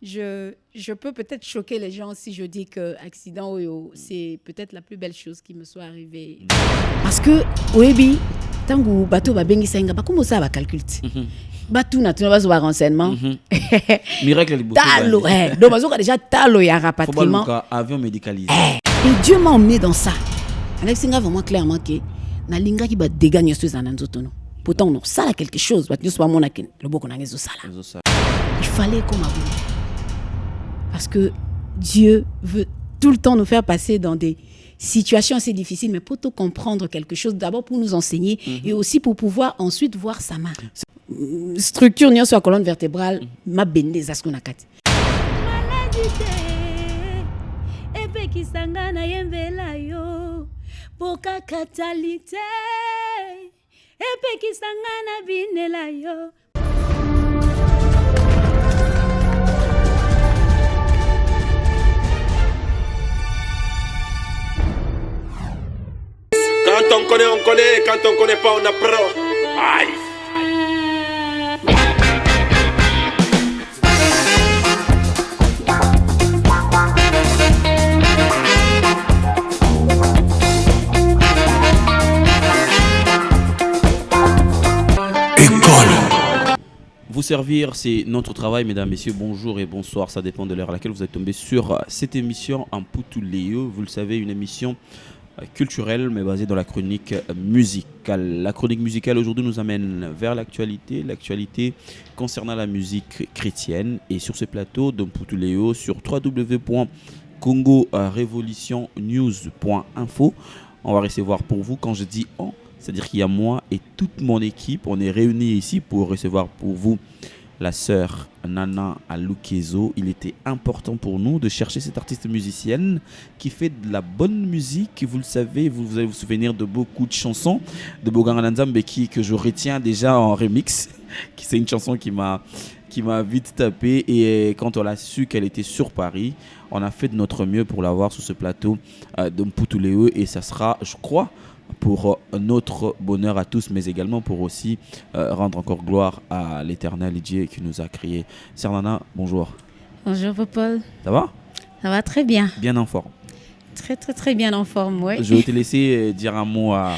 je peux peut-être choquer les gens si je dis que accident oyo, c'est peut-être la plus belle chose qui me soit arrivée. Parce que oyebi tangu bato babengisa nga bakomo ça ba calcule. Batu na tuna bazo ba renseignement. Miracle les bouteilles. Talo donc bazo déjà talo ya rapatriement. Faut pas avion médicalisé. Et Dieu m'a emmené dans ça. Alex Singa vraiment clairement que na linga ki ba dégagner ce zananzoto no. Pourtant non, ça là quelque chose, ba tu sois mon akin, le boko na ngezo sala. Il fallait qu'on m'avoue. Parce que Dieu veut tout le temps nous faire passer dans des situations assez difficiles, mais pour tout comprendre quelque chose, d'abord pour nous enseigner et aussi pour pouvoir ensuite voir sa main. Structure sur la colonne vertébrale, ma bende zaskunakati. Quand on connaît, quand on connaît pas, on apprend. Aïe. Vous servir, c'est notre travail, mesdames, messieurs. Bonjour et bonsoir. Ça dépend de l'heure à laquelle vous êtes tombé sur cette émission en Poutuléo. Vous le savez, une émission culturelle, mais basée dans la chronique musicale. La chronique musicale aujourd'hui nous amène vers l'actualité concernant la musique chrétienne. Et sur ce plateau de Poutuléo, sur www.congorevolutionnews.info, on va recevoir pour vous, quand je dis on, c'est-à-dire qu'il y a moi et toute mon équipe, on est réunis ici pour recevoir pour vous la sœur Nana Alukezo. Il était important pour nous de chercher cette artiste musicienne qui fait de la bonne musique. Vous le savez, vous allez vous souvenir de beaucoup de chansons de Bonganga Nzambe que je retiens déjà en remix. C'est une chanson qui m'a vite tapé, et quand on a su qu'elle était sur Paris, on a fait de notre mieux pour l'avoir sur ce plateau de Mpoutouleo, et ça sera, je crois, pour notre bonheur à tous, mais également pour aussi rendre encore gloire à l'éternel Dieu qui nous a créés. Sœur Nana, bonjour. Bonjour Paul. Ça va? Ça va très bien. Bien en forme. Très très très bien en forme, oui. Je vais te laisser dire un mot à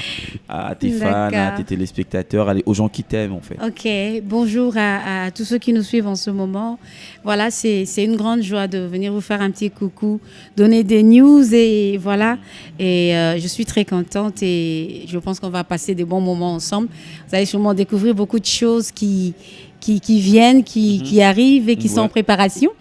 tes fans, à tes téléspectateurs, aux gens qui t'aiment en fait. Ok, bonjour à tous ceux qui nous suivent en ce moment. Voilà, c'est une grande joie de venir vous faire un petit coucou, donner des news et voilà. Et je suis très contente et je pense qu'on va passer des bons moments ensemble. Vous allez sûrement découvrir beaucoup de choses qui viennent, qui arrivent et qui sont en préparation.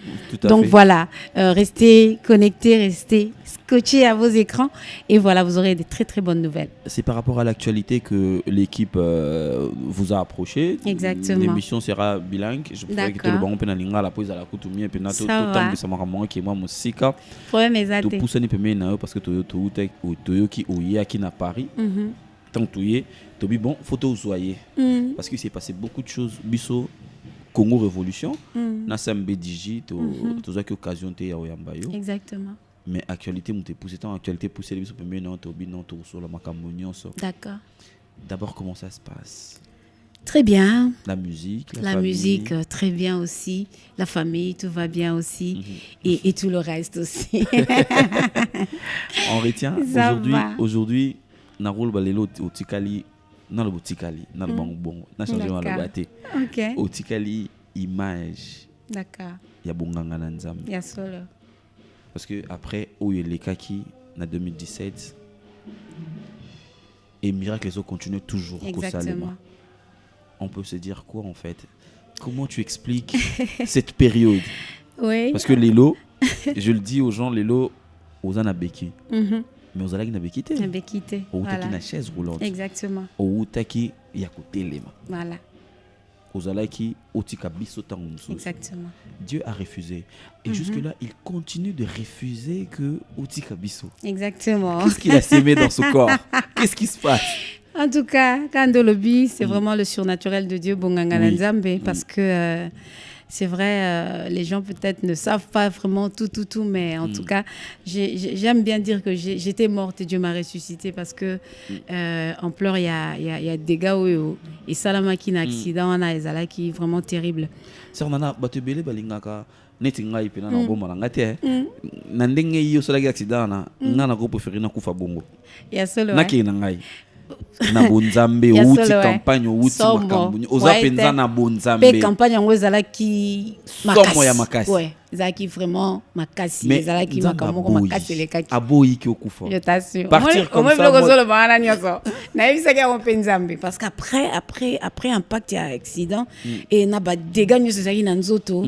Donc voilà, restez connectés, restez scotchés à vos écrans et voilà, vous aurez des très très bonnes nouvelles. C'est par rapport à l'actualité que l'équipe vous a approché. Exactement. L'émission sera bilingue. Je préfère que tout le monde puisse aller à la pause à la coutume et puis tout temps que ça m'a moins qui moi musica. Problème exact. Tout pousser ne peut pas parce que Toyo qui ouye qui na Paris. Tant touye Tobi bon photo soyez parce qu'il s'est passé beaucoup de choses biso Congo Révolution na sambe digi to ça qui occasion te ya oyambayo. Exactement. Mais actualité m'ont poussé tant actualité poussé les biso premier non Tobi non to sur la makamonion so. D'accord. D'abord comment ça se passe? Très bien. La musique, la musique très bien aussi, la famille tout va bien aussi et tout le reste aussi. On retient aujourd'hui na rôle balelo otikali na le botikali na le bongo na changer na le baté. OK. Otikali image. D'accord. Ya Bonganga Nzambe. Ya solo. Parce que après Oyelekaki na 2017 et Miracle les autres continuent toujours. Exactement. On peut se dire quoi en fait? Comment tu expliques cette période? Oui. Parce que Lelo, je le dis aux gens, Lelo aux anabeki. Mais aux alaki n'avaient quitté. N'avaient quitté. Au taki na chaise roulante. Exactement. Au taki yakote lema. Voilà. Aux alaki otika biso tangusu. Exactement. Dieu a refusé. Et jusque-là, il continue de refuser que otika biso. Exactement. Qu'est-ce qu'il a sémé dans son corps? Qu'est-ce qui se passe? En tout cas, Kandolobi, c'est vraiment le surnaturel de Dieu, Bonganga Nzambe, parce que c'est vrai, les gens peut-être ne savent pas vraiment tout, mais en tout cas, j'aime bien dire que j'étais morte et Dieu m'a ressuscité parce que en pleurs, il y a des gars et Salama qui n'a accident, on a Ezala qui est vraiment terrible. Sœur Nana, batebele balingaka neti ngai pena na bomba nga te na ndenge yo sola accident na nga na ko préférer na kufa bongo ya solo na ke na ngai na bonzambe outi campagne outi makambo oza penza na bonzambe pe campagne yango ezalaki somo ya makasi ouais ezalaki vraiment makasi ezalaki makambo ko makasi lekaki aboyi ki okufa je t'assure partir comme ça moi le bana nyoso na yebisaki yango pe nzambe parce qu'après impact ya accident et na ba dégâts nyoso ezalaki na nzoto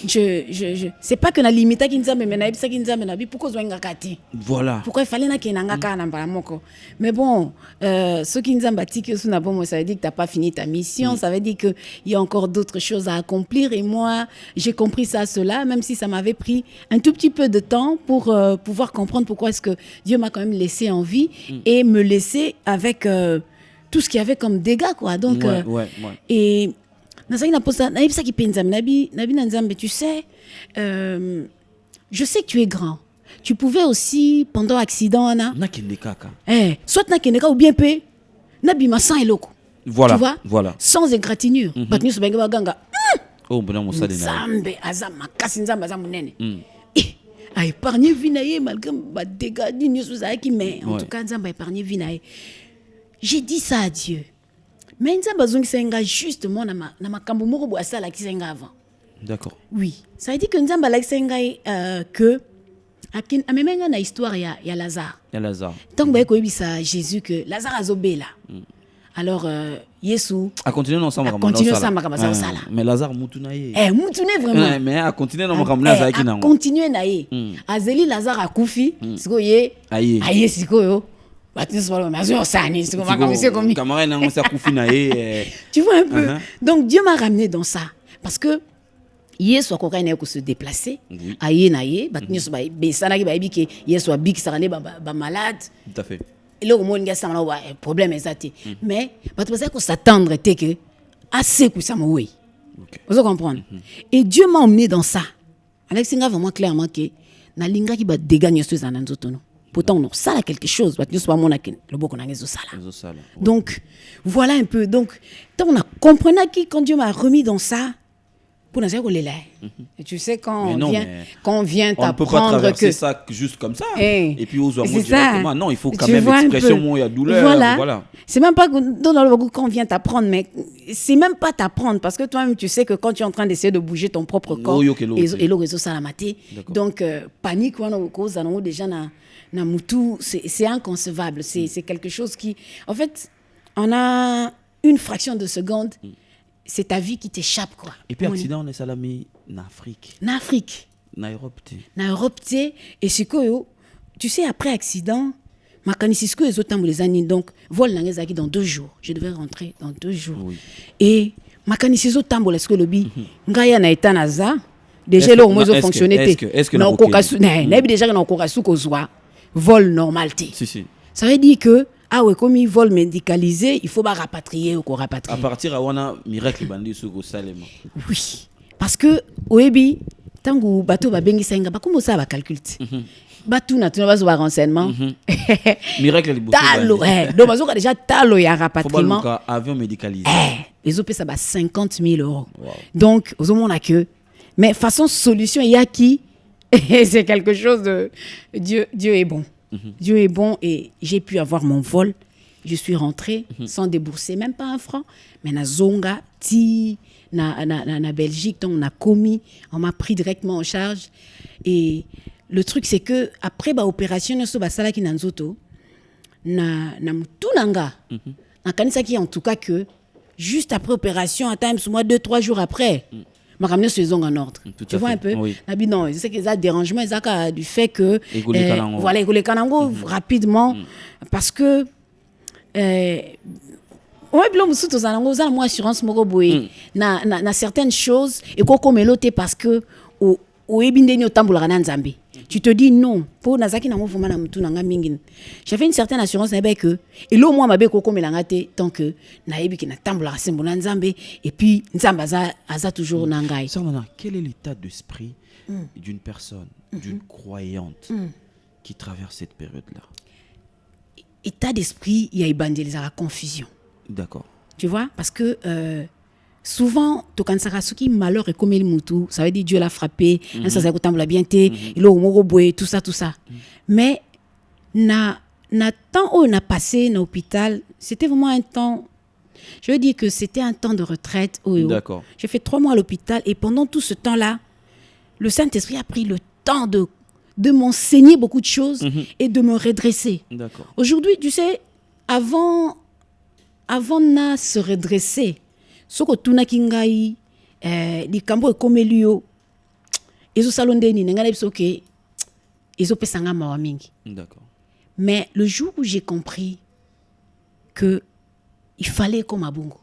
je c'est pas que na limita ki nzambe mais na yebisaki nzambe na bi pourquoi zwanga kati voilà pourquoi il fallait na kenanga ka na mbala moko mais bon ce qui nzambe atiki sous na bon ça veut dire que t'as pas fini ta mission ça veut dire que il y a encore d'autres choses à accomplir et moi j'ai compris cela même si ça m'avait pris un tout petit peu de temps pour pouvoir comprendre pourquoi est-ce que Dieu m'a quand même laissé en vie et me laisser avec tout ce qu'il y avait comme dégâts quoi donc et nazaki na posa na yebisa ki penza nabi na nzambe tu sais je sais que tu es grand tu pouvais aussi pendant accident na kende kaka soit na kende kaka ou bien pe na bima sans eloko voilà tu vois voilà sans égratignure batni so benga baganga oh mbona musali na nzambe azama kasi nzambe azamu nene a épargné vie na ye malgré ba dégâts ni so zaki mais en tout cas nzambe a épargné vie na ye j'ai dit ça à Dieu. Mais nzambe azongisenga justement na makambo moko bo asala kisenga avant. D'accord. Oui, ça veut dire que nzambe alakisenga que amemenga na histoire ya Lazare. Ya Lazare. Tant que ko yebisa Jésus que Lazare azobela. Alors Yesu a continué ensemble comme ça. Mais Lazare mutuna ye. Mutune vraiment. Mais a continué na makambo na zaki nango. Continuer na ye. Azeli Lazare akufi, siko ye. Aye siko yo. Tu vois un peu. Donc Dieu m'a ramené dans ça parce que Yesu akoka na ko se déplacer aye na ye batni so ba besana ki ba biki Yesu abiki sakane ba malade tout à fait et là au monde nga sama wa problème ezati mais batu bazako s'attendre te que assez ku sama oui vous comprenez et Dieu m'a emmené dans ça Alex nga vraiment clairement que na linga ki ba dégâts nyoso za na nzoto no pourtant on sala quelque chose parce que soit mon akin le boko na ngezo sala donc voilà un peu donc on a compris que quand Dieu m'a remis dans ça pour nous et tu sais quand on vient t'apprendre que on peut pas traverser ça juste comme ça et puis aux hommes directement non il faut quand même expression où il y a douleur voilà c'est même pas dans le boko quand on vient t'apprendre mais c'est même pas t'apprendre parce que toi-même tu sais que quand tu es en train d'essayer de bouger ton propre corps et le réseau salamate donc panique ou on cause déjà na mutu c'est inconcevable c'est quelque chose qui en fait on a une fraction de seconde c'est ta vie qui t'échappe quoi et puis accident on est salami en Afrique na Europe et c'est que tu sais après accident makanisi ce que les autres les années donc vol nangezaki dans 2 jours je devais rentrer dans 2 jours et makanisi zo tambola ce que lobi ngaya na état naza déjà là au moins zo fonctionner est-ce que na kokasu na déjà na kokasu kozwa vol normalité. Si. Ça veut dire que comme il vol médicalisé, il faut pas rapatrier ou rapatrier. À partir à wana miracle bandi sur au Salema. Oui, parce que oebi tangu bato ba bengi senga ba comment ça va calculer. Batu na tuna bazo ba renseignement. Miracle libo. Talo donc bazo déjà talo ya rapatriement. Faut avion médicalisé. Les OP ça va 50 000 €. Wow. Donc aux hommes on a que mais façon solution il y a qui c'est quelque chose de Dieu est bon. Dieu est bon et j'ai pu avoir mon vol. Je suis rentrée sans débourser même pas 1 franc. Mais na zonga ti na Belgique donc on a commis, on m'a pris directement en charge et le truc c'est que après ba opération no so ba sala ki na nzoto na mutunanga. Na kanisa ki en tout cas que juste après opération à time moi 2-3 jours après m'a ramené sur les ongles en ordre. Tu vois un peu non, je sais qu'ils ont dérangement, ils ont du fait que voilà, les kanango rapidement parce que moi assurance moko boy na certaines choses et ko meloté parce que au ebindeni otambola na nzambe. Tu te dis non, pour nazaki na vraiment na mutu nanga mingi. J'avais une certaine assurance na que et là moi mabe ko komelanga te tant que na yebi ki na tambola sembo na nzambe et puis nzamba za toujours nangai. Sœur, quel est l'état d'esprit d'une personne, d'une croyante qui traverse cette période-là? État d'esprit, il y a évangélisé la confusion. D'accord. Tu vois parce que souvent, Tokansarasuki, malheur et comme il moutou, ça veut dire Dieu l'a frappé, un sacerdoce l'a bien été, il a au tout ça. Mais, na temps où on a passé dans l'hôpital, c'était vraiment un temps, je veux dire que c'était un temps de retraite. D'accord. J'ai fait 3 mois à l'hôpital et pendant tout ce temps-là, le Saint-Esprit a pris le temps de m'enseigner beaucoup de choses et de me redresser. D'accord. Aujourd'hui, tu sais, avant de se redresser, ce que tu n'as kingai, les cambo et comme Elio, ils ont salondé ni n'engagé pas que ils ont fait sanga mawamingi. D'accord. Mais le jour où j'ai compris que il fallait comme à Bongo,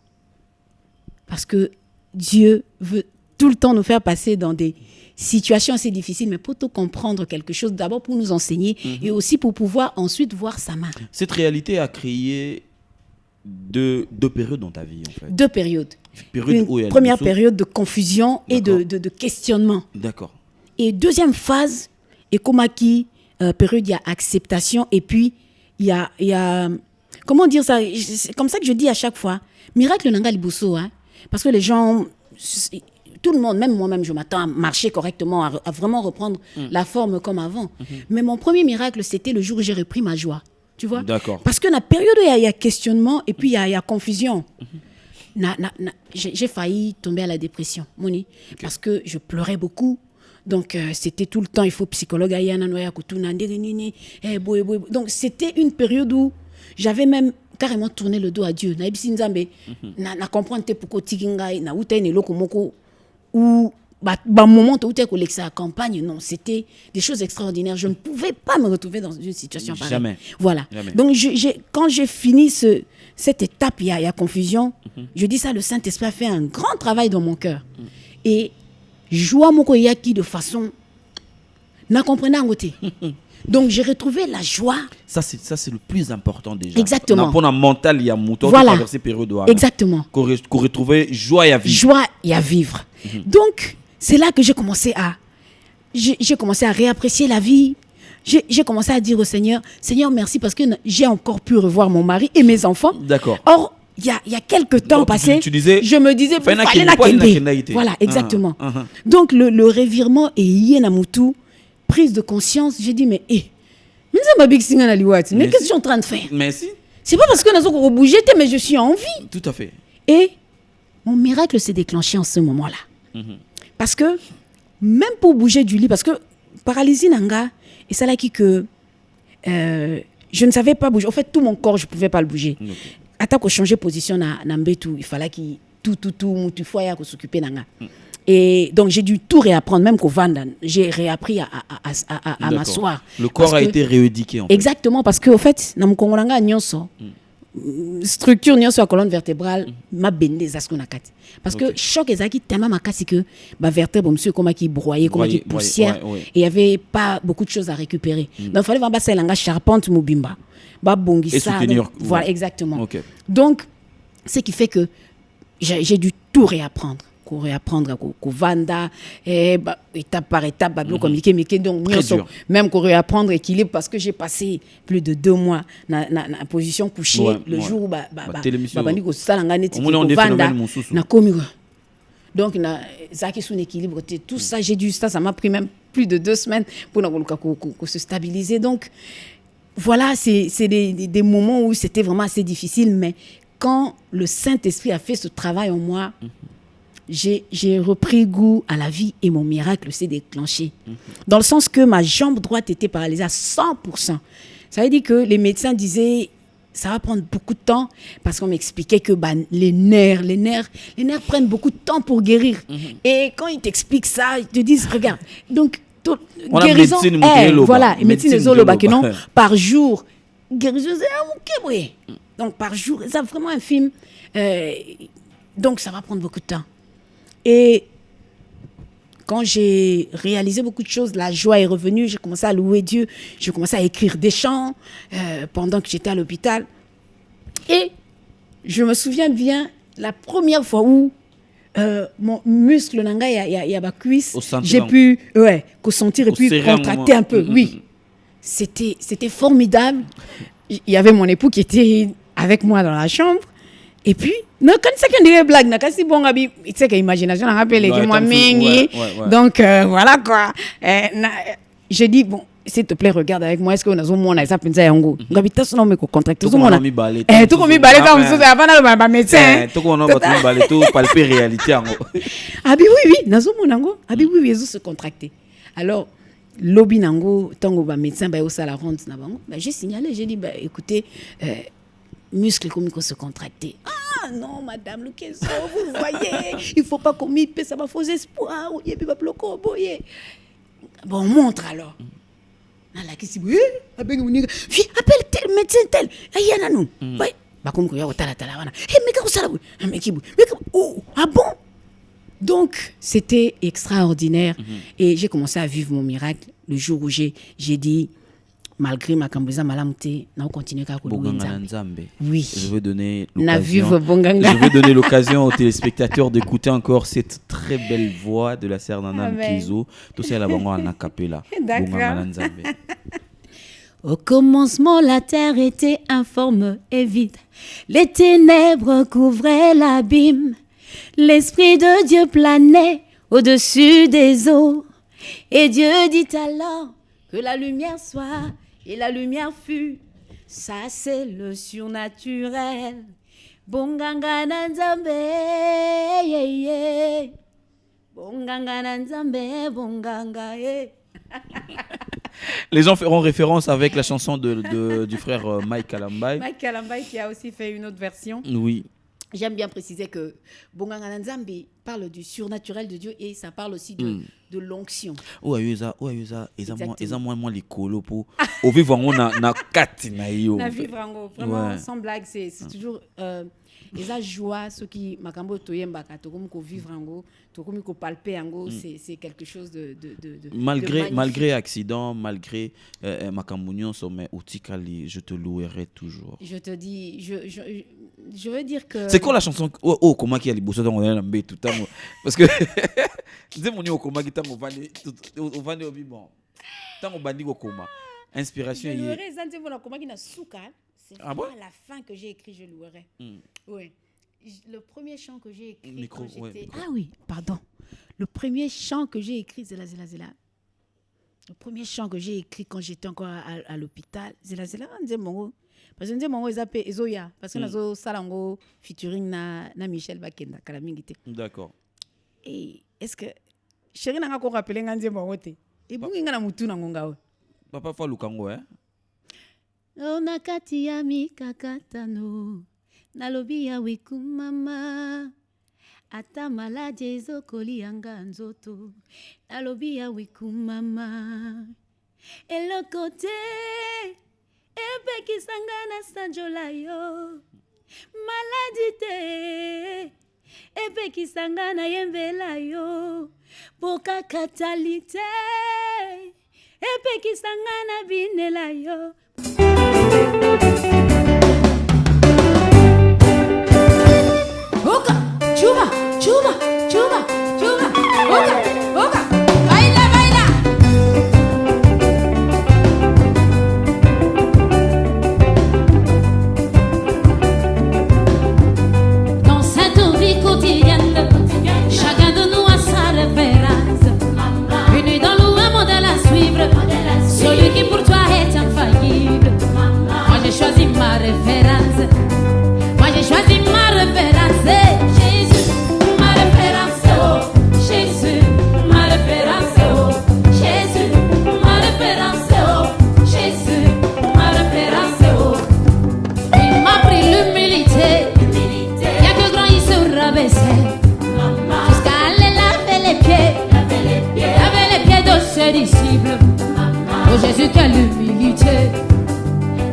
parce que Dieu veut tout le temps nous faire passer dans des situation assez difficile, mais pour tout comprendre quelque chose, d'abord pour nous enseigner et aussi pour pouvoir ensuite voir sa main. Cette réalité a créé deux périodes dans ta vie, en fait. 2 périodes. Une première période de confusion et de questionnement. D'accord. Et deuxième phase, et comme qui période, il y a acceptation et puis il y a comment dire ça, c'est comme ça que je dis à chaque fois, miracle nanga liboso, hein, parce que les gens, tout le monde, même moi-même, je m'attends à marcher correctement, à vraiment reprendre la forme comme avant. Mais mon premier miracle, c'était le jour où j'ai repris ma joie. Tu vois? D'accord. Parce que dans la période où il y a questionnement et puis il y a confusion, j'ai failli tomber à la dépression, Moni, parce que je pleurais beaucoup. Donc, c'était tout le temps, il faut psychologue. Donc, c'était une période où j'avais même carrément tourné le dos à Dieu. Na comprendre pourquoi tikingai na ute ne lokomoko ou moment où tu es à campagne, non, c'était des choses extraordinaires. Je ne pouvais pas me retrouver dans une situation pareille. Jamais. Voilà. Jamais. Donc, quand j'ai fini cette étape, il y a confusion. Je dis ça, le Saint-Esprit a fait un grand travail dans mon cœur. Et joie moko yaki de façon n'a comprenait en côté. Donc, j'ai retrouvé la joie. Ça, c'est le plus important déjà. Exactement. Pour la mental, il y a mouton voilà. qui traverse ces périodes. Exactement. Qu'on retrouver joie et à vivre. Joie et à vivre. Donc, c'est là que j'ai commencé à réapprécier la vie. J'ai commencé à dire au Seigneur, Seigneur, merci parce que j'ai encore pu revoir mon mari et mes enfants. D'accord. Or, il y a quelques temps passés, je me disais, fallait la kende. Voilà, exactement. Donc, le revirement est Yenamutu, prise de conscience. J'ai dit, mais qu'est-ce que je suis en train de faire? Merci. C'est pas parce que nous avons bougé, mais je suis en vie. Tout à fait. Et mon miracle s'est déclenché en ce moment-là. Parce que, même pour bouger du lit, parce que paralysie nanga, et ça là qui que je ne savais pas bouger. En fait, tout mon corps, je ne pouvais pas le bouger. Attaque au changer position na mbetu, il fallait qu'il tout foyer qu'on s'occuper nanga. Et donc j'ai dû tout réapprendre, même qu'au Vanda, j'ai réappris à m'asseoir. Le corps a été rééduqué en fait. Exactement, parce que au fait, na mukongolanga nyonso structure nyonso la colonne vertébrale m'a bendé zaskunakati. Parce que choc ezaki tellement makasi que ba vertèbre monsieur comment qui broyait, comment qui poussière et il y avait pas beaucoup de choses à récupérer. Donc il fallait vraiment ça langa charpente mobimba. Ba bongi ça. Voilà, exactement. Donc ce qui fait que j'ai dû tout réapprendre. Qu'on vanda étape par étape communiquer mais donc même qu'on réapprendre équilibre parce que j'ai passé plus de 2 mois na position couchée le jour où bandi ko salanga neti vanda na komi donc na zaki son équilibre tout ça j'ai dû ça m'a pris même plus de 2 semaines pour se stabiliser. Donc voilà, c'est des moments où c'était vraiment assez difficile, mais quand le Saint-Esprit a fait ce travail en moi, j'ai repris goût à la vie et mon miracle s'est déclenché. Dans le sens que ma jambe droite était paralysée à 100%. Ça veut dire que les médecins disaient ça va prendre beaucoup de temps parce qu'on m'expliquait que les nerfs prennent beaucoup de temps pour guérir. Et quand ils t'expliquent ça, ils te disent regarde, donc guérison, voilà, médecine par jour, guérison, donc par jour, c'est vraiment un film. Donc ça va prendre beaucoup de temps. Et quand j'ai réalisé beaucoup de choses, la joie est revenue, j'ai commencé à louer Dieu, j'ai commencé à écrire des chants pendant que j'étais à l'hôpital. Et je me souviens bien, la première fois où mon muscle, il y a ma cuisse, j'ai pu sentir et puis contracter un peu. Oui, c'était formidable. Il y avait mon époux qui était avec moi dans la chambre. Et puis, quand c'est qu'on dirait blague, quand c'est bon, tu sais que l'imagination, on rappelle les moi mingi. Donc, voilà quoi. Je dis, bon, s'il te plaît, regarde avec moi, est-ce qu'on a un monde, ça peut être un go. Gabita, son nom est contracté. Tout le monde a mis balai. Tout le monde a mis balai comme ça, avant le médecin. Tout le monde a mis balai, tout palper réalité. Ah, oui, dans ce monde, ah, oui, ils ont se contracté. Alors, lobby nango, tango ba médecin, ba au la ronde, j'ai signalé, j'ai dit, écoutez, muscles comme se contracter. Ah non, madame Lukezo, vous voyez, il faut pas qu'on m'y ça va faux espoir. Bon, montre alors. Là, qu'est-ce que c'est? Appelle tel médecin tel. Ayana nous. Ouais. Bah comme quoi, tala. Mais qu'est-ce que ça? Ah bon? Donc, c'était extraordinaire. Et j'ai commencé à vivre mon miracle le jour où j'ai dit, malgré ma cambrisa malamute, on continue à louer Nzambe. Oui. Je veux donner l'occasion aux téléspectateurs d'écouter encore cette très belle voix de la sœur Nana Lukezo. Tout ça, là-bas, en acapella. D'accord. Au commencement, la terre était informe et vide. Les ténèbres couvraient l'abîme. L'Esprit de Dieu planait au-dessus des eaux. Et Dieu dit alors que la lumière soit, et la lumière fut. Ça, c'est le surnaturel. Bonganga na Nzambe, Bonganga na Nzambe, bonganga, Les gens feront référence avec la chanson du frère Mike Kalambay. Mike Kalambay qui a aussi fait une autre version. Oui. J'aime bien préciser que Bonganga Nzambe parle du surnaturel de Dieu et ça parle aussi de l'onction. Oui, moi les colos pour au vivre na kati na yo. Na vivre vraiment sans blague, c'est toujours les joie ceux qui makambo toyembaka to comme ko vivre ango to comme ko palper ango c'est quelque chose de malgré accident, malgré makambo sommet utikali, je te louerai toujours. Je te dis je veux dire que c'est quoi la chanson comment qui a les bosso dans on mbé tout temps parce que disais mon comment qui tango vani au vivant tango bandi ko koma inspiration je louerai zanze voilà comment qui na souka. C'est à la fin que j'ai écrit je louerai. Oui. Le premier chant que j'ai écrit quand j'étais Ah oui, pardon. Le premier chant que j'ai écrit Zela. Le premier chant que j'ai écrit quand j'étais encore à l'hôpital Zela Nzemongo. Parce que Nzemongo ezapé ezoya parce que nazo salango featuring na Michel Bakenda kala mingité. D'accord. Et est-ce que chéri nanga ko rappeler Nzemongo te? Et bungi ngana mutu na ngonga. Papa fa lukango Ona kati ya mikakatano nalobi ya wikumama ata maladi ezokoli yanga nzoto nalobi ya wikumama eloko te epekisanga na sanjola yo maladi te epekisanga na yembela yo pokakatali te epekisanga na binela yo. Oka, chuba, oka, baila. Dans cette vie quotidienne, chacun de nous a sa référence. Une nuit dans le monde à la suivre, celui qui pour toi est infaillible. Moi j'ai choisi ma référence. Jésus, ma référence, oh. Jésus, ma référence, oh. Jésus, ma référence, oh. Jésus, ma référence, oh. Il m'a pris l'humilité. Y'a que grand il se rabaissait jusqu'à aller laver les pieds de ses disciples. Oh Jésus, quelle humilité.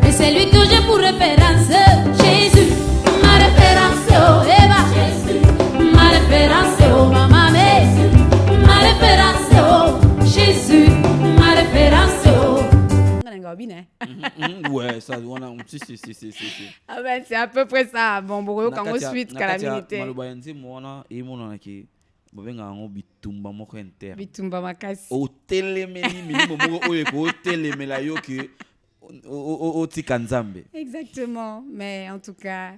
Et c'est lui que j'ai pour référence. Jésus, ma référence, oh Eva. Jésus, ma référence, oh maman. Ma référence, oh Jésus, ma référence, oh. Ouais, ça on a si. Ah ben c'est à peu près ça. Bon bon quand on suite calamité. Malobayanzi mona et mona ki bobenga ngo bitumba moko inter. Bitumba makasi. O telemeli minimo moko oyeko telemela yo que au Tikanzambe. Exactement, mais en tout cas,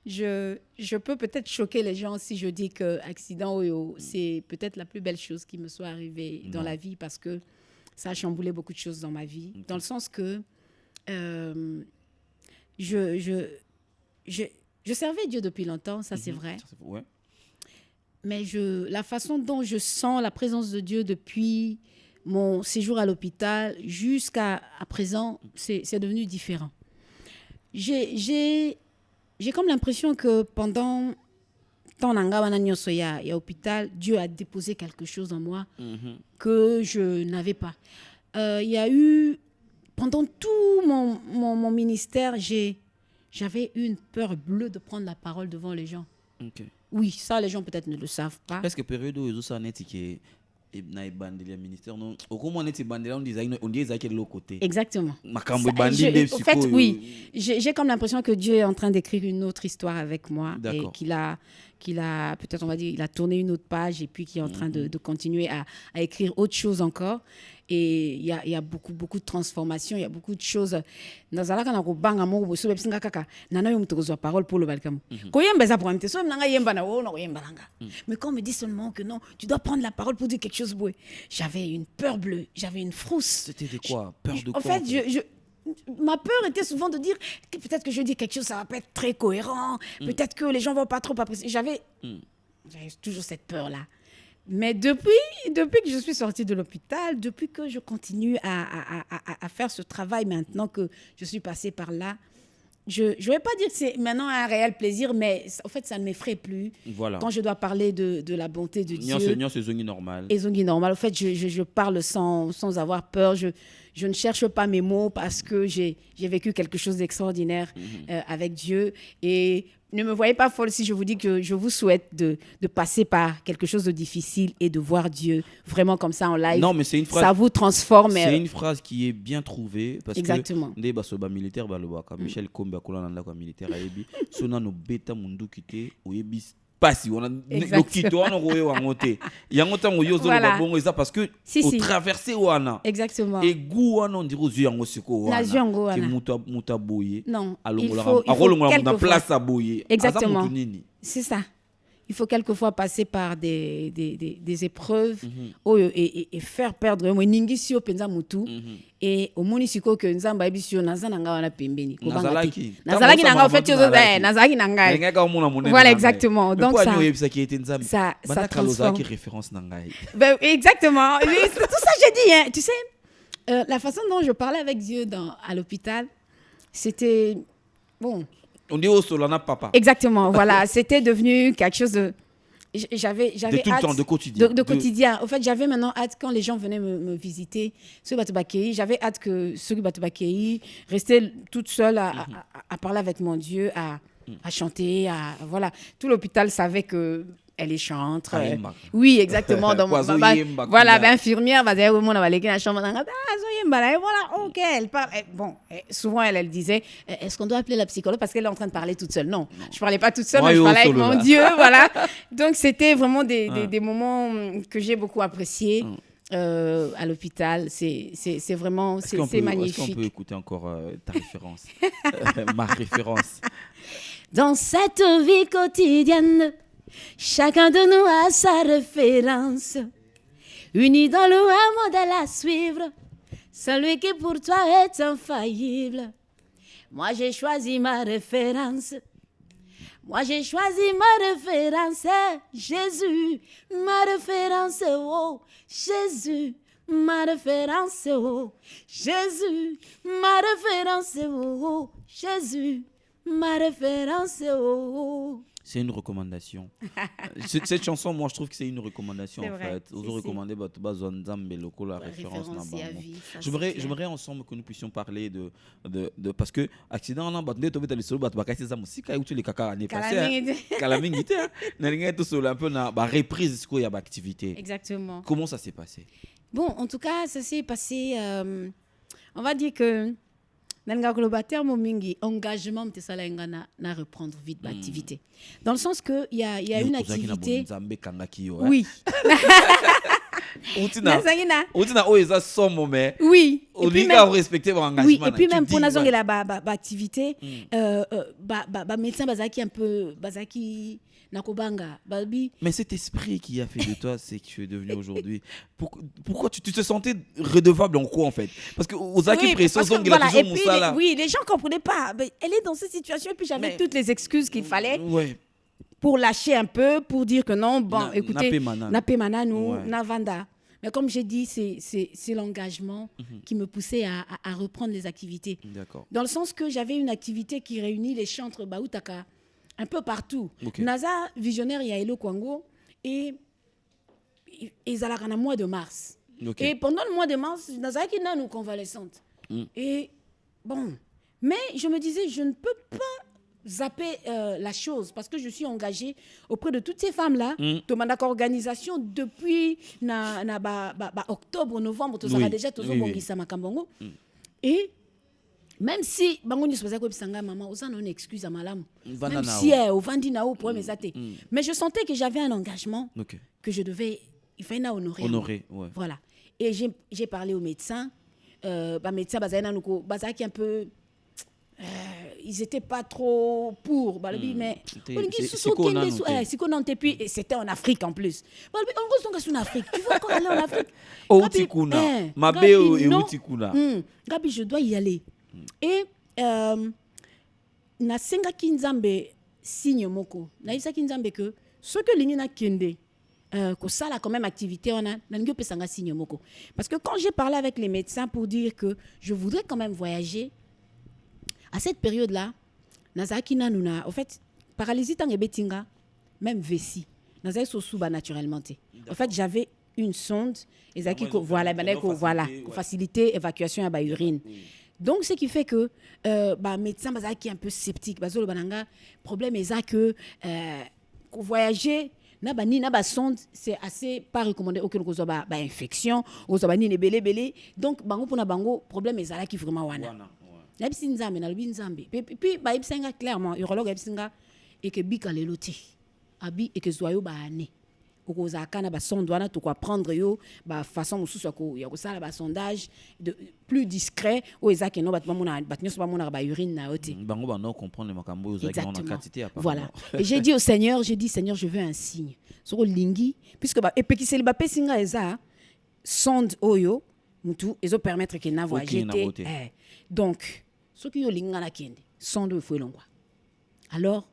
je peux peut-être choquer les gens si je dis que accident Oyo, c'est peut-être la plus belle chose qui me soit arrivée dans la vie parce que ça a chamboulé beaucoup de choses dans ma vie. Dans le sens que je servais Dieu depuis longtemps, ça c'est vrai. Ouais. Mais la façon dont je sens la présence de Dieu depuis mon séjour à l'hôpital jusqu'à présent, c'est devenu différent. J'ai comme l'impression que pendant tant il y a hôpital, Dieu a déposé quelque chose en moi que je n'avais pas. Il y a eu, pendant tout mon ministère, j'avais une peur bleue de prendre la parole devant les gens. Okay. Oui, ça, les gens peut-être ne le savent pas. Est-ce que période où ils ont que na bandeli ministère non au comment on est bandeli on dit ça de l'autre côté. Exactement. En fait, oui, j'ai comme l'impression que Dieu est en train d'écrire une autre histoire avec moi. D'accord. Et qu'il a peut-être on va dire il a tourné une autre page et puis qu'il est en train de continuer à écrire autre chose encore. Et il y a beaucoup de transformations, il y a beaucoup de choses. Nazala kana ko banga mo bo sobe singa kaka nana yo mutoko parole pour le balkam. Ko yemba za pour amte so nanga yemba na wo no yemba langa. Mais quand on me dit seulement que non, tu dois prendre la parole pour dire quelque chose beau. J'avais une peur bleue, j'avais une frousse. C'était de quoi? Peur de quoi? En fait, ma peur était souvent de dire que peut-être que je dis quelque chose, ça va pas être très cohérent. Peut-être que les gens vont pas trop apprécier. J'avais toujours cette peur-là. Mais depuis que je suis sortie de l'hôpital, depuis que je continue à faire ce travail maintenant que je suis passée par là, je ne vais pas dire que c'est maintenant un réel plaisir, mais en fait, ça ne m'effraie plus. Voilà. Quand je dois parler de la bonté de Dieu. C'est zongi normal. Et zongi normal. En fait, je parle sans avoir peur. Je ne cherche pas mes mots parce que j'ai vécu quelque chose d'extraordinaire avec Dieu. Et ne me voyez pas folle si je vous dis que je vous souhaite de passer par quelque chose de difficile et de voir Dieu vraiment comme ça en live. Non, mais c'est une phrase. Ça vous transforme. C'est une phrase qui est bien trouvée parce exactement. Que des basoba militaire Michel Kombe akola nanda kwa militaire ayebi sona no beta mundu kité oyebi pasi on a le kito on roye wangote yango tango yozo ba bongo ça parce que au traverser wana exactement et gu wana on dirait ozu yango siko wana que muta boye non alongola na place à boye exactement c'est ça. Il faut quelquefois passer par des épreuves et faire perdre mo ningi sio penza mutu et au monisiko que nzamba ebisio nazana nga wana pembeni ko nazalaki nanga en fait nazalaki nanga voilà exactement donc ça transforme référence nangai exactement c'est tout ça j'ai dit hein. Tu sais la façon dont je parlais avec Dieu à l'hôpital c'était bon. On dit au solana papa. Exactement, voilà, c'était devenu quelque chose de j'avais de tout hâte le temps, de quotidien. De quotidien. En fait, j'avais maintenant hâte quand les gens venaient me visiter, ceux Batubakei, j'avais hâte que ceux Batubakei rester toute seule à parler avec mon Dieu, à chanter, voilà. Tout l'hôpital savait que elle est chantre. Oui, exactement. Donc, voilà, infirmière va dire, on va aller dans la chambre. Voilà, ok, elle parle. Bon, souvent, elle disait, est-ce qu'on doit appeler la psychologue parce qu'elle est en train de parler toute seule? Non, je ne parlais pas toute seule, mais je parlais avec mon Dieu. Voilà. Donc, c'était vraiment des moments que j'ai beaucoup appréciés à l'hôpital. C'est vraiment magnifique. Est-ce qu'on peut écouter encore ta référence? Ma référence. Dans cette vie quotidienne, chacun de nous a sa référence. Unis dans le un modèle à suivre, celui qui pour toi est infaillible. Moi j'ai choisi ma référence. Moi j'ai choisi ma référence. Jésus, ma référence. Oh, Jésus, ma référence. Oh, Jésus, ma référence. Oh, Jésus, ma référence. Oh. C'est une recommandation. Cette chanson, moi, je trouve que c'est une recommandation, en fait. Vous recommandez la référence. J'aimerais ensemble que nous puissions parler de parce que accident là, reprise activité. Exactement. Comment ça s'est passé? Bon, en tout cas, ça s'est passé. On va dire que engagement na reprendre vite l'activité. Dans le sens que il y a une activité. Oui. Outina o eza somo mais oui et puis même respecter mon engagement. Oui, et puis même pour nazonge la activité médecin bazaki un peu bazaki nakobanga babi. Mais cet esprit qui a fait de toi c'est que tu es devenu aujourd'hui. Pourquoi tu te sentais redevable en quoi en fait? Parce que Ozaki pression zong il a toujours mon ça là. Oui, les gens comprenaient pas. Elle est dans cette situation et puis j'avais toutes les excuses qu'il fallait. Ouais. Pour lâcher un peu, pour dire que non, bon, écoutez, napé mananou, navanda. Mais comme j'ai dit, c'est l'engagement qui me poussait à reprendre les activités. D'accord. Dans le sens que j'avais une activité qui réunit les chantres Baoutaka un peu partout. Okay. Naza visionnaire Yaelo Kwango et Zalaka na mois de mars. Okay. Et pendant le mois de mars, Naza qui n'a nous convalescente. Et bon, mais je me disais, je ne peux pas zapper la chose parce que je suis engagée auprès de toutes ces femmes-là. De ma organisation depuis octobre, novembre, tout ça déjà tout ça makambongo. Et même si bango ni soza ko bisanga maman, osa non excuse à malam. Même si au vandi na au pour mes athées. Mais je sentais que j'avais un engagement que je devais il fallait honorer. Ouais. Voilà. Et j'ai parlé aux médecins médecins bazaina nuko bazaki un peu ils n'étaient pas trop pour. Mais c'était en Afrique en plus. En Afrique. Tu veux encore aller en Afrique? Gabi, je dois y aller. Et na senga kinzambe signe moko. Na isa kinzambe que ce que l'ini na kende que ça là quand même activité on a nango pesanga signe moko. Parce que quand j'ai parlé avec les médecins pour dire que je voudrais quand même voyager à cette période-là, nazaki nanuna, en fait, paralysie tang betinga, même vessie, nazaki sosuba naturellement. En fait, j'avais une sonde, et zaki voilà, faciliter évacuation à ba urine. Donc ce qui fait que médecin bazaki un peu sceptique, bazolo bananga, problème est que voyager na sonde c'est assez pas recommandé aucune cause ba infection, ozoba ni belé. Donc bango pona bango problème est là qui vraiment wana. Puis baïbsenga clairement urologue baïbsenga et que bika leloti abi et que zoyo ba ane okoza kana ba sondwana to quoi prendre yo ba façon mususu ko ya ko sala ba sondage de plus discret o ezaki no bat mona batnyo ba mona ba urine na oti bango ba no comprendre le makambo ozaki on a quantité apparemment. Voilà. Et j'ai dit au Seigneur, Seigneur, je veux un signe soko lingi puisque ba et puis c'est ba pesinga eza sonde oyo mutu ezo permettre que na voyager. Donc ce qui est lingana kende sonde faut longwa. Alors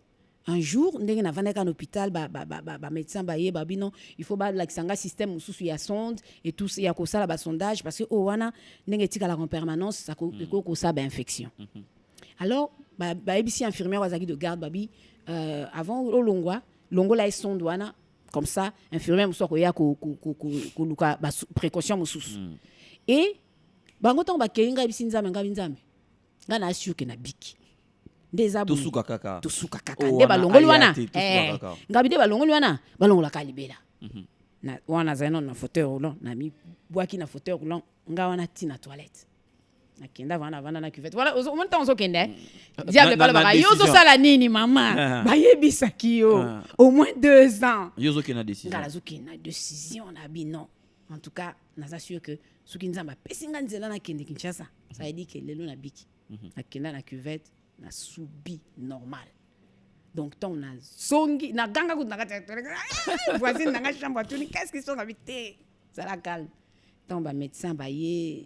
un jour ndenge na vanda ka hôpital médecin non il faut ba la kisanga système mususu ya sonde et tout ya ko sala ba sondage parce que wana ndenge tika la en permanence ça ko ça ba infection. Alors ebisi infirmière wazaki de garde babi avant longwa longo la sonde wana comme ça infirmière mususu ko ya ko luka ba précaution mususu. Et bango tong ba kenga ebisi nzambe ngana assure que na biki ndeza bu tusuka kaka nde balongoli wana ngabi de balongoli wana balongola kalibela na wana zaino na fauteuil roulant na mi boaki na fauteuil roulant nga wana tina toilette na kenda vana na cuvette voilà au même temps on kende diable bala yozo sala nini mama bayebisaki yo au moins 2 ans yozo kena décision ngala zo kena décision na bi non en tout cas naza sûr que soki nzamba pesinga nzela na kende Kinshasa ça veut dire que lelo na biki na kenda na cuvette na subi normal donc ton na songi na ganga ku na voisine na chambre tout qu'est-ce qu'ils sont habités ça la calme donc médecin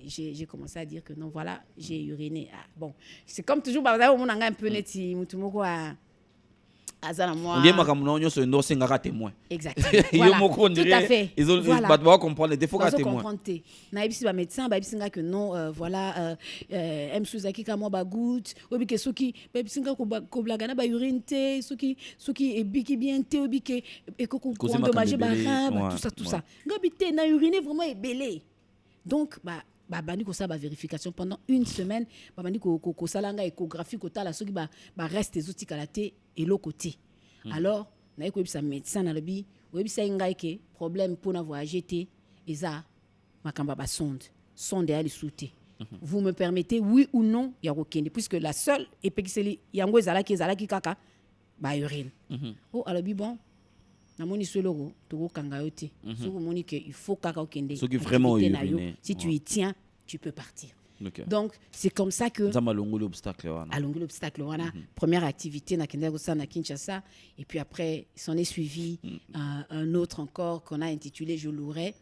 j'ai commencé à dire que non voilà j'ai uriné bon c'est comme toujours on a un peu neti mutu moko azana moi ndiye makamuna onyo so ndo senga ka témoin exactement voilà tout à fait ils ont pas comprendre des fois ka témoin na ibisi ba médecin ba ibisinga que non voilà msuzaki ka moi ba goutte obike soki ba ibisinga ko blagana ba urine te soki ebiki bien te obike et ko endommager ba rein tout ça ngabité na uriner vraiment ebelé donc bandi ko ça ba vérification pendant 1 semaine bandi ko salanga échographie ko tala soki ba reste ezoti kalaté et l'autre côté. Alors na ko bisa médecin na lobi webisa ngai ke problème pour na voyager té eza makamba ba sonde ali souté. Vous me permettez oui ou non ya kokende puisque la seule epekiseli yango ezalaki kaka ba urine. Oh alobi bon namoni sweloko toko kangayote soko moni que il faut kaka okende ce qui vraiment si tu y tiens tu peux partir. Okay. Donc c'est comme ça que alongo obstacle wana première activité na kende ko na Kinshasa et puis après s'en est suivi un autre encore qu'on a intitulé Je louerai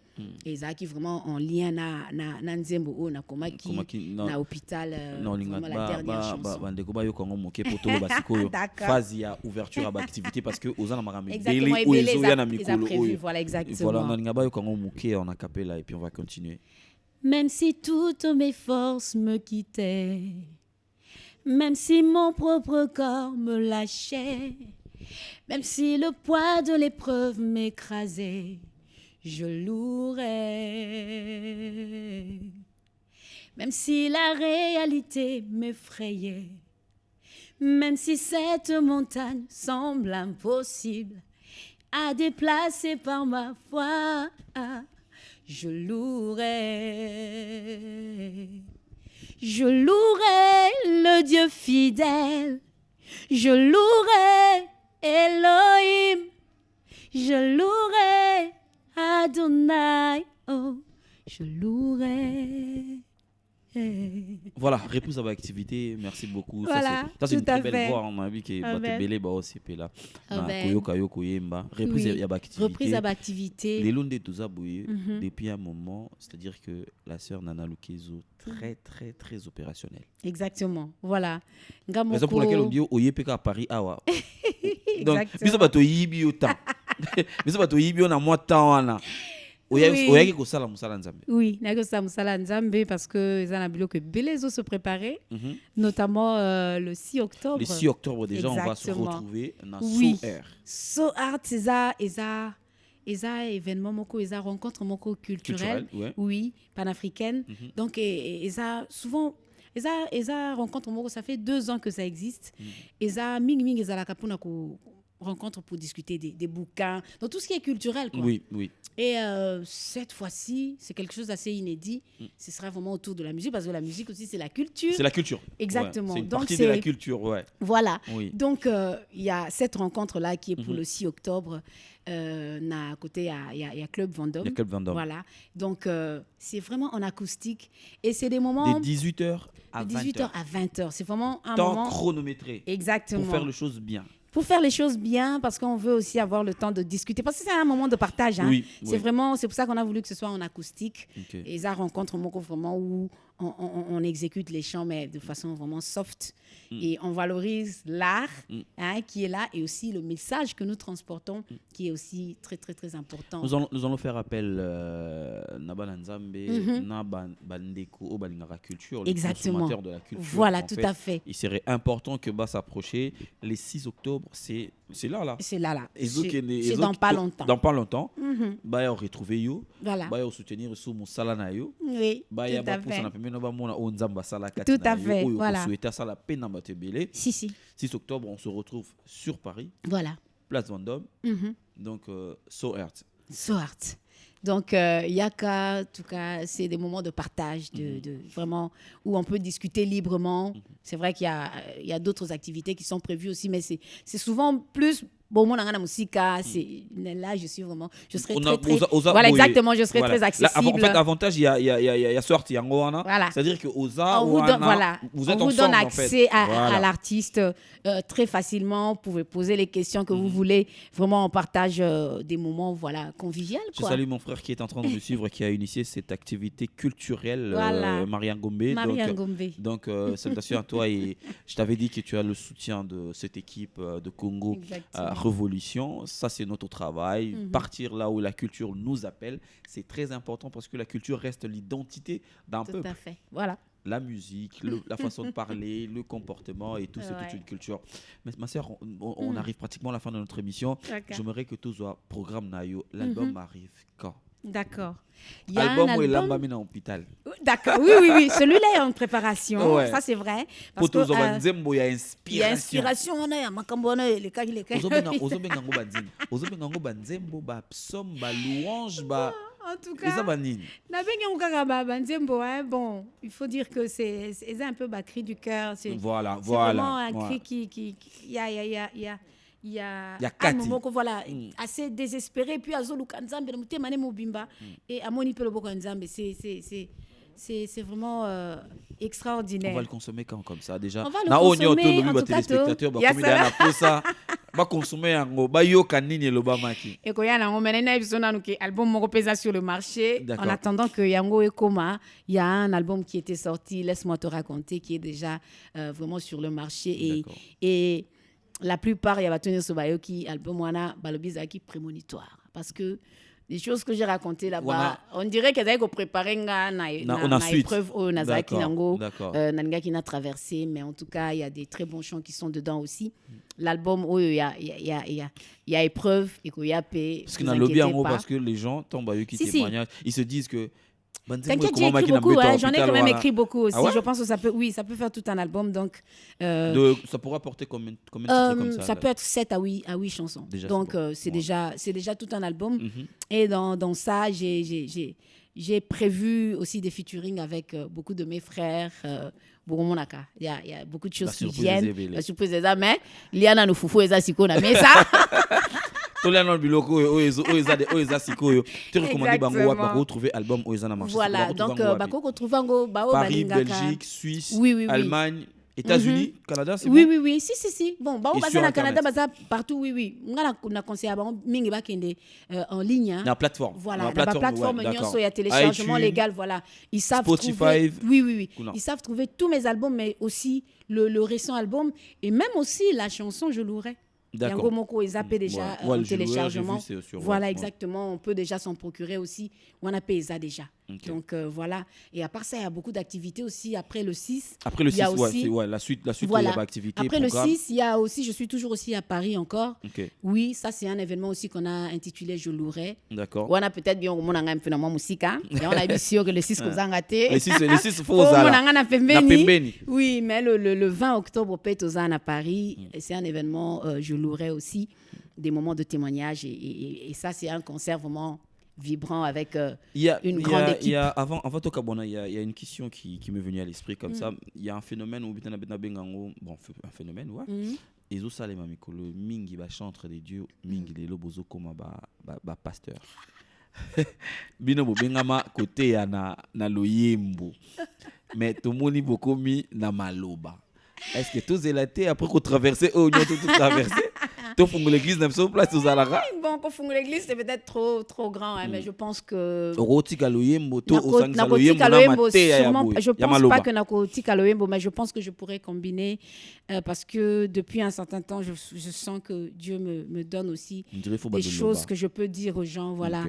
et ça qui vraiment en lien na nzembo o na komaki na hôpital vraiment la dernière chanson bandeko ba yo kongo moke potolo basikoyo phase ya ouverture à activité parce que ozana makambe belé ou ezo ya na mikolo voilà exactement voilà na ba yo kongo moke on a capella et puis on va continuer. Même si toutes mes forces me quittaient, même si mon propre corps me lâchait, même si le poids de l'épreuve m'écrasait, je louerais. Même si la réalité m'effrayait, même si cette montagne semble impossible à déplacer par ma foi, je louerai. Je louerai le Dieu fidèle. Je louerai Elohim. Je louerai Adonai. Oh, je louerai. Voilà, réponse à l'activité, merci beaucoup. Voilà, ça c'est une très belle voix, on a vu que Batebele ba aussi là. Koyoka yoko yemba, reprise à l'activité. Les londes tout ça depuis un moment, c'est-à-dire que la sœur Nana Lukezo très très très opérationnelle. Exactement. Voilà. Raison pour laquelle on dit oyepeka à Paris awa. Donc biso bato yibi autant. Biso bato yibi on a moins temps wana. Oui, nzambe parce que les anabilo que Belezo se préparait, notamment le 6 octobre. Le 6 octobre déjà, exactement. On va se retrouver dans So Art, c'est ça événement moko, c'est ça rencontre moko culturelle, ouais. Oui, panafricaine. Donc ça souvent ça rencontre moko, ça fait 2 ans que ça existe. Et ça ming ça la kapuna ko rencontre pour discuter des bouquins, donc tout ce qui est culturel, quoi. Oui, oui. Et cette fois-ci, c'est quelque chose d'assez inédit. Ce sera vraiment autour de la musique, parce que la musique aussi, c'est la culture. C'est la culture. Exactement. Ouais. C'est une partie de la culture, ouais. Voilà. Oui. Donc, il y a cette rencontre-là qui est pour le 6 octobre. À côté, il y a Club Vendôme. Il y a Club Vendôme. Voilà. Donc, c'est vraiment en acoustique. Et c'est des moments... De 18h à 20h. C'est vraiment un temps moment... chronométré. Exactement. Pour faire les choses bien. Pour faire les choses bien, parce qu'on veut aussi avoir le temps de discuter. Parce que c'est un moment de partage. Hein. Oui, c'est vraiment, c'est pour ça qu'on a voulu que ce soit en acoustique. Okay. Et ça rencontre vraiment où on exécute les chants, mais de façon vraiment soft. Et on valorise l'art qui est là, et aussi le message que nous transportons, qui est aussi très, très, très important. Nous allons faire appel Nabana Nzambe, Bandeko, au Balingara Culture, le consommateur de la culture. Voilà, tout à fait. Il serait important que s'approcher. Les 6 octobre, c'est là. C'est là. C'est dans pas longtemps. Dans pas longtemps. Bah, on retrouve yo. Voilà. Bah, on soutenir sous mon salana yo. Oui, bah, tout à fait. Tout à fait, voilà. Si. 6 octobre, on se retrouve sur Paris. Voilà. Place Vendôme. Donc, So Art. Donc, Yaka, en tout cas, c'est des moments de partage, de vraiment, où on peut discuter librement. C'est vrai qu'il y a d'autres activités qui sont prévues aussi, mais c'est souvent plus... Bon, moi, dans la musique, là, je suis vraiment... Je serai voilà, exactement, je serai très accessible. En fait, l'avantage, il y a sorti en Goana. Voilà. C'est-à-dire que vous donne accès à l'artiste très facilement. Vous pouvez poser les questions que vous voulez. Vraiment, on partage des moments conviviaux. Je salue mon frère qui est en train de me suivre, qui a initié cette activité culturelle, Marianne Gombe. Donc, salutations à toi. Et je t'avais dit que tu as le soutien de cette équipe de Congo. Révolution, ça c'est notre travail. Partir là où la culture nous appelle, c'est très important parce que la culture reste l'identité d'un peuple. Tout à fait, voilà. La musique, la façon de parler, le comportement et tout, c'est toute une culture. Mais ma sœur, on arrive pratiquement à la fin de notre émission. J'aimerais que tout soit programme Nayo. L'album arrive quand? D'accord. Il y a album où il a mis en hôpital. D'accord. Oui. Celui-là est en préparation. Ouais. Ça c'est vrai. Parce que il y a inspiration. Il y a inspiration. On a makambono les cas les cas. En tout cas, bon, il faut dire que c'est un peu cri du cœur. Voilà. C'est vraiment un cri qui il y il y a Kati. un moment que voilà assez désespéré puis azoluka nzambe muté mané mobimba et amoni pe loboko nzambe c'est vraiment extraordinaire. On va le consommer quand comme ça déjà. On va le consommer en tout cas téléspectateurs va consommer en ba yo kanini lobamaki. Et ko yana ngomena na biso nanu ke album moko pesa sur le marché en attendant que yango ekoma, il y a un album qui était sorti Laisse-moi te raconter qui est déjà vraiment sur le marché et la plupart il y a Batonio Sobayoki album wana balobizaki prémonitoire parce que les choses que j'ai racontées là-bas, on dirait qu'elles avaient préparé na épreuve au Nazaki Nango, Nangaki n'a traversé, mais en tout cas, il y a des très bons chants qui sont dedans aussi. L'album, il y a épreuve et qu'il y a paix. Parce qu'il y a lobby en haut, parce que les gens tombent à eux qui témoignent, ils se disent que. T'inquiète, j'ai écrit beaucoup, j'en ai quand même écrit beaucoup aussi. Je pense que ça peut faire tout un album. Donc, ça pourra porter combien de titres comme ça? Ça peut être 7 à 8 chansons. Déjà, donc, c'est déjà tout un album. Et dans ça, j'ai prévu aussi des featuring avec beaucoup de mes frères. Il y a beaucoup de choses qui viennent. La surprise est là, mais Liana nous foufou et Zasiko na mais ça. Tu recommandes de retrouver l'album Oezana Marché. Voilà, donc Paris, Belgique, Suisse, Allemagne, États-Unis, Canada, c'est bon? Oui. Si. Bon, au Canada, partout, oui. On a conseillé en ligne. Dans la plateforme. Voilà, dans la plateforme, il y a téléchargement légal, voilà. Ils savent Spotify. Trouver... Oui. Ils savent trouver tous mes albums, mais aussi le récent album, et même aussi la chanson Je louerai. Yango Moko est zappé déjà en téléchargement. Voilà, exactement. On peut déjà s'en procurer aussi. On a payé ça déjà. Donc voilà. Et à part ça, il y a beaucoup d'activités aussi. Après le 6. Après le 6, la suite voilà. Il y a activités. Après programme. Le 6, il y a aussi, je suis toujours aussi à Paris encore. Oui, ça c'est un événement aussi qu'on a intitulé Je louerai. D'accord. On a peut-être bien au monde un phénomène musique. Et on a vu sûr que le 6 qu'on a raté. Le 6 faut aux oui, mais le 20 octobre, peut-être aux à Paris. C'est un événement, Je louerai aussi. Des moments de témoignage. Et ça, c'est un concert vraiment vibrant avec une grande équipe. Avant Tokabona, il y a une question qui m'est venue à l'esprit comme ça. Il y a un phénomène où un phénomène, ouais. Et ça les mamikolo mingi ba chantre des dieux, mingi les lobozo comme ba pasteur. Bino bo bengama côté ya na loyembo. Mais tout monde beaucoup mis na maloba. Est-ce que tous élatés après qu'on traversait tout traversé? Tu fais l'église n'a pas place aux alara. Bon, quand font l'église c'est peut-être trop grand, mais je pense que. Je pense pas que nakoti kaloyembo, mais je pense que je pourrais combiner parce que depuis un certain temps, je sens que Dieu me donne aussi des choses que je peux dire aux gens, voilà.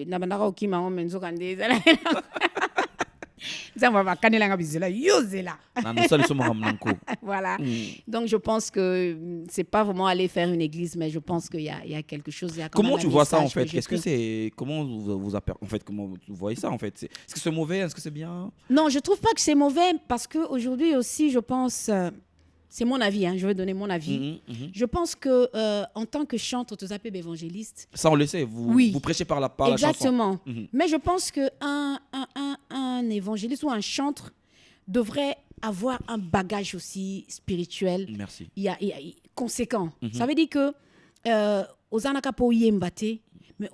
Nabandara okima on menzo kande. Voilà. Donc je pense que c'est pas vraiment aller faire une église, mais je pense qu'il y a quelque chose. Comment tu vois ça en fait? Comment vous voyez ça en fait? Est-ce que c'est mauvais? Est-ce que c'est bien? Non, je trouve pas que c'est mauvais parce que aujourd'hui aussi, je pense. C'est mon avis, je vais donner mon avis. Je pense que en tant que chanteur, tu appelles évangéliste. Ça on le sait, vous prêchez par la chanson. Exactement. Mais je pense que un évangéliste ou un chanteur devrait avoir un bagage aussi spirituel. Merci. Conséquent. Ça veut dire que ozanaka po yembate, mais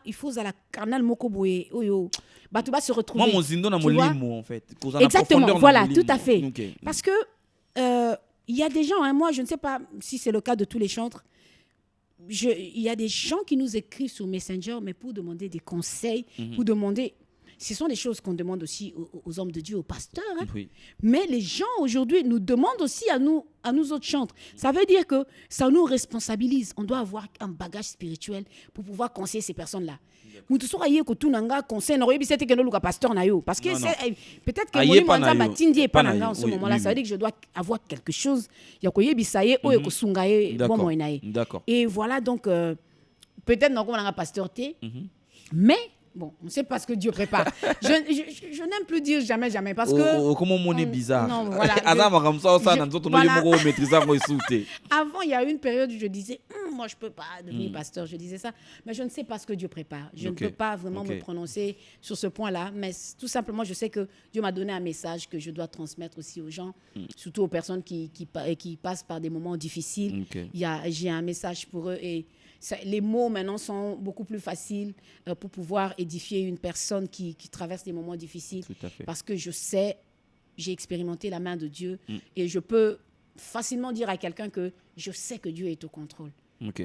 il faut la carnal moko boye oyo. Tu vas se retrouver. Moi mon zindo na molimo en fait. Exactement. Voilà, tout à fait. Parce que il y a des gens, moi je ne sais pas si c'est le cas de tous les chantres, il y a des gens qui nous écrivent sur Messenger, mais pour demander des conseils, pour demander, ce sont des choses qu'on demande aussi aux hommes de Dieu, aux pasteurs. Oui. Mais les gens aujourd'hui nous demandent aussi à nous autres chantres. Ça veut dire que ça nous responsabilise. On doit avoir un bagage spirituel pour pouvoir conseiller ces personnes-là. Parce que peut-être que en ce moment-là, ça veut dire que je dois avoir quelque chose. D'accord. Et voilà, donc, peut-être qu'on a un pasteur, mais Bon, on ne sait pas ce que Dieu prépare. Je n'aime plus dire jamais, jamais, parce que... Comment on est bizarre. Non, voilà. Avant, il y a eu une période où je disais, moi, je ne peux pas devenir pasteur. Je disais ça. Mais je ne sais pas ce que Dieu prépare. Je ne peux pas vraiment me prononcer sur ce point-là. Mais tout simplement, je sais que Dieu m'a donné un message que je dois transmettre aussi aux gens, surtout aux personnes qui passent par des moments difficiles. J'ai un message pour eux et... Les mots maintenant sont beaucoup plus faciles pour pouvoir édifier une personne qui traverse des moments difficiles. Tout à fait. Parce que je sais, j'ai expérimenté la main de Dieu et je peux facilement dire à quelqu'un que je sais que Dieu est au contrôle.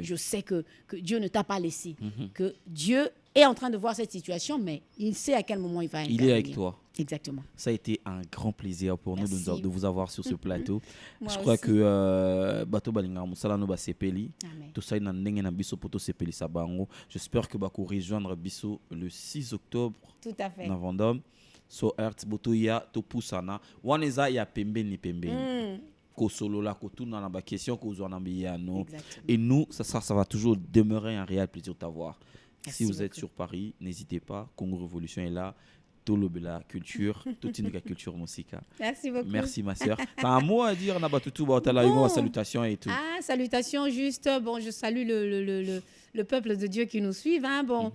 Je sais que Dieu ne t'a pas laissé, que Dieu est en train de voir cette situation, mais il sait à quel moment il va intervenir. Il est avec toi. Exactement. Ça a été un grand plaisir pour nous de vous avoir sur ce plateau. Je crois que bato balinga musala no ba sepeli. Tout ça na ndenge na biso poto sepeli sabango. J'espère que ba ko rejoindre biso le 6 octobre. Tout à fait. Na Vendôme. So Hertz boto ya to pusana. Waneza ya pembeni pembeni. Ko solo la ko tuna na ba question ko zo na biyano. Et nous ça va toujours demeurer un réel plaisir de t'avoir. Si vous êtes sur Paris, n'hésitez pas. Congo Révolution est là. La culture, toute une culture musique. Merci beaucoup. Merci ma sœur. Tu as un mot à dire, Nabatutu, bon. Salutations et tout. Ah, salutations, juste, bon, je salue le peuple de Dieu qui nous suit. Hein. Bon,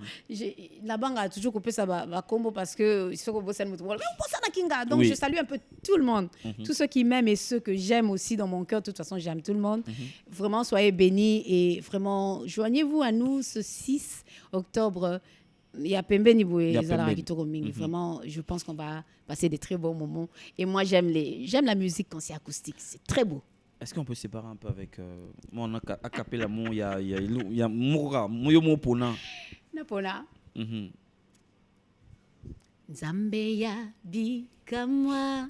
la banque a toujours coupé ça combo parce que donc je salue un peu tout le monde, tous ceux qui m'aiment et ceux que j'aime aussi dans mon cœur. De toute façon, j'aime tout le monde. Vraiment, soyez bénis et vraiment, joignez-vous à nous ce 6 octobre. Il y a Pembeni Boué, vraiment, je pense qu'on va passer des très beaux moments. Et moi, j'aime la musique quand c'est acoustique. C'est très beau. Est-ce qu'on peut séparer un peu avec mon acapella, il y a mon pona. Napona. Zambeya bikamwa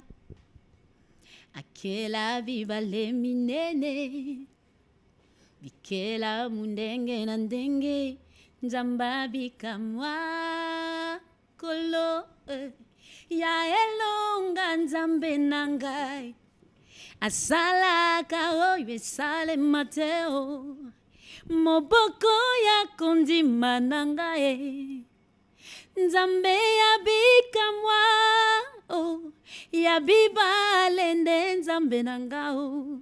akela vibale minene bikela mundenge na ndenge Nzamba bikamwa kolo ya elonga nzambe nangai asala ka oye sale mateo moboko ya kondima nangai nzambe ya bikamwa ya bibale nde nzambe nangao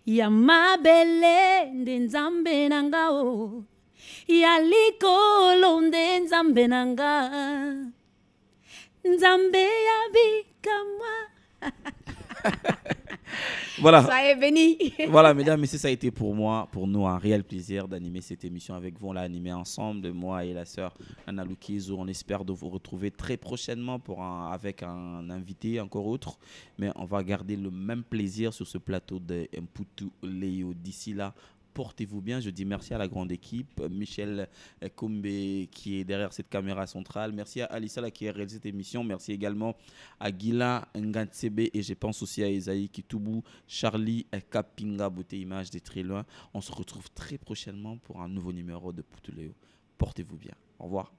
ya mabele nde nzambe nangao yalikolo nde nzambe nanga nzambe ya bikamwa. Voilà. Soyez bénis. Voilà, mesdames, messieurs, ça a été pour nous, un réel plaisir d'animer cette émission avec vous. On l'a animé ensemble, moi et la sœur Anna Lukizo. On espère de vous retrouver très prochainement avec un invité encore autre. Mais on va garder le même plaisir sur ce plateau de Mputu Léo. D'ici là, portez-vous bien. Je dis merci à la grande équipe. Michel Kombe qui est derrière cette caméra centrale. Merci à Alissa qui a réalisé cette émission. Merci également à Gila Ngatsebe et je pense aussi à Esaïe Kitoubou, Charlie Kapinga, Beauté Image des Très Loin. On se retrouve très prochainement pour un nouveau numéro de Putuléo. Portez-vous bien. Au revoir.